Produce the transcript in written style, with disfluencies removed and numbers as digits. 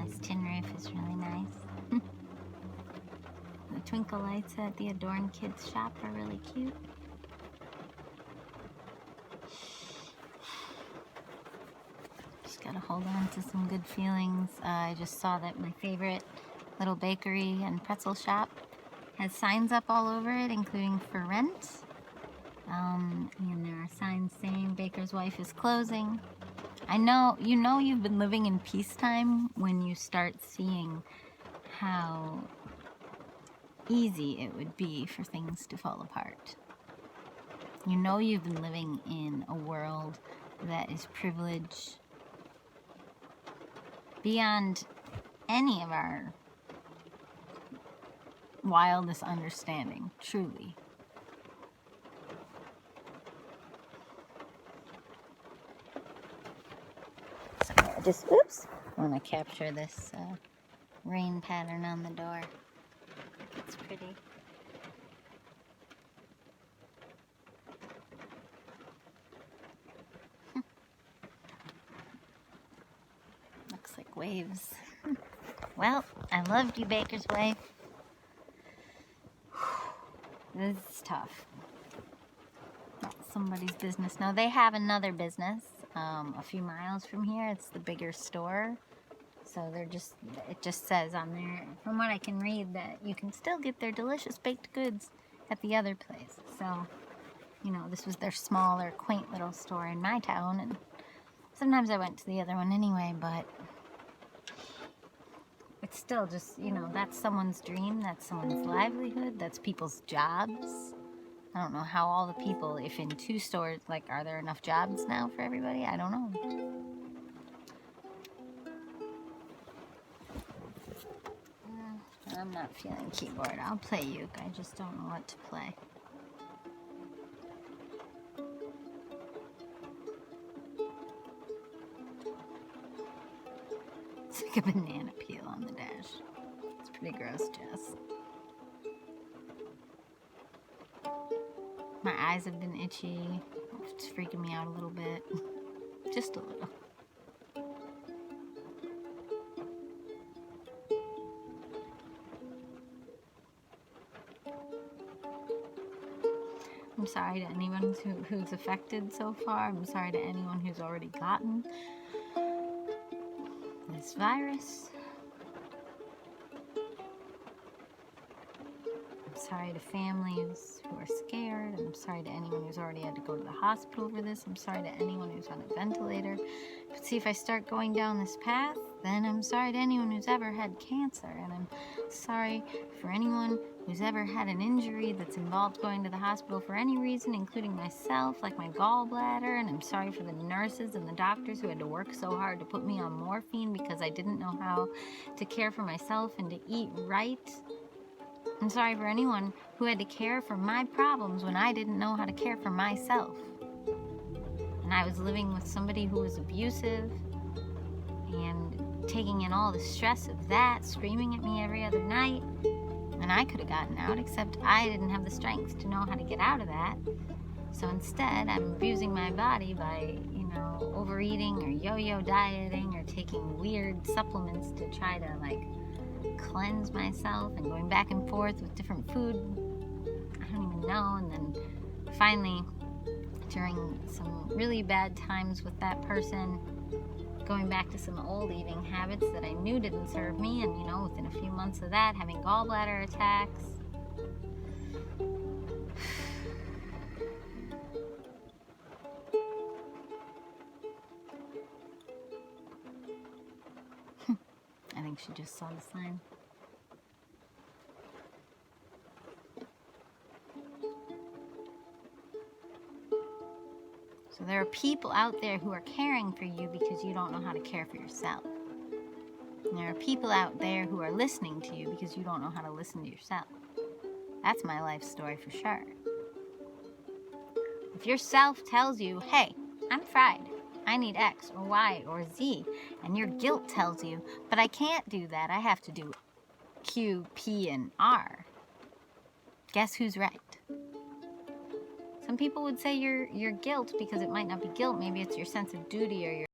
This tin roof is really nice. The twinkle lights at the Adorn Kids shop are really cute. Just gotta hold on to some good feelings. I just saw that my favorite little bakery and pretzel shop has signs up all over it, including for rent. And there are signs saying baker's wife is closing. I know, you've been living in peacetime when you start seeing how easy it would be for things to fall apart. You know you've been living in a world that is privileged beyond any of our wildest understanding, truly. So I want to capture this rain pattern on the door. It's pretty. Looks like waves. Well, I loved you, baker's wife. This is tough. Not somebody's business. No, they have another business a few miles from here. It's the bigger store. So it just says on there, from what I can read, that you can still get their delicious baked goods at the other place. So, this was their smaller, quaint little store in my town, and sometimes I went to the other one anyway, but it's still just, that's someone's dream, that's someone's livelihood, that's people's jobs. I don't know how all the people, if in 2 stores, are there enough jobs now for everybody? I don't know. I'm not feeling keyboard. I'll play uke. I just don't know what to play. It's like a banana peel on the dash. It's pretty gross, Jess. My eyes have been itchy. It's freaking me out a little bit. Just a little. I'm sorry to anyone who's affected so far. I'm sorry to anyone who's already gotten this virus. I'm sorry to families who are scared. I'm sorry to anyone who's already had to go to the hospital for this. I'm sorry to anyone who's on a ventilator. But see, if I start going down this path, then I'm sorry to anyone who's ever had cancer. And I'm sorry for anyone who's ever had an injury that's involved going to the hospital for any reason, including myself, like my gallbladder. And I'm sorry for the nurses and the doctors who had to work so hard to put me on morphine because I didn't know how to care for myself and to eat right. I'm sorry for anyone who had to care for my problems when I didn't know how to care for myself. And I was living with somebody who was abusive and taking in all the stress of that, screaming at me every other night. And I could have gotten out, except I didn't have the strength to know how to get out of that. So instead, I'm abusing my body by, overeating or yo-yo dieting or taking weird supplements to try to, cleanse myself and going back and forth with different food. I don't even know. And then finally, during some really bad times with that person, going back to some old eating habits that I knew didn't serve me, and within a few months of that, having gallbladder attacks. I think she just saw the sign. So there are people out there who are caring for you because you don't know how to care for yourself. And there are people out there who are listening to you because you don't know how to listen to yourself. That's my life story for sure. If your self tells you, hey, I'm fried, I need X or Y or Z, and your guilt tells you, but I can't do that, I have to do Q, P, and R, guess who's right? Some people would say your guilt, because it might not be guilt, maybe it's your sense of duty or your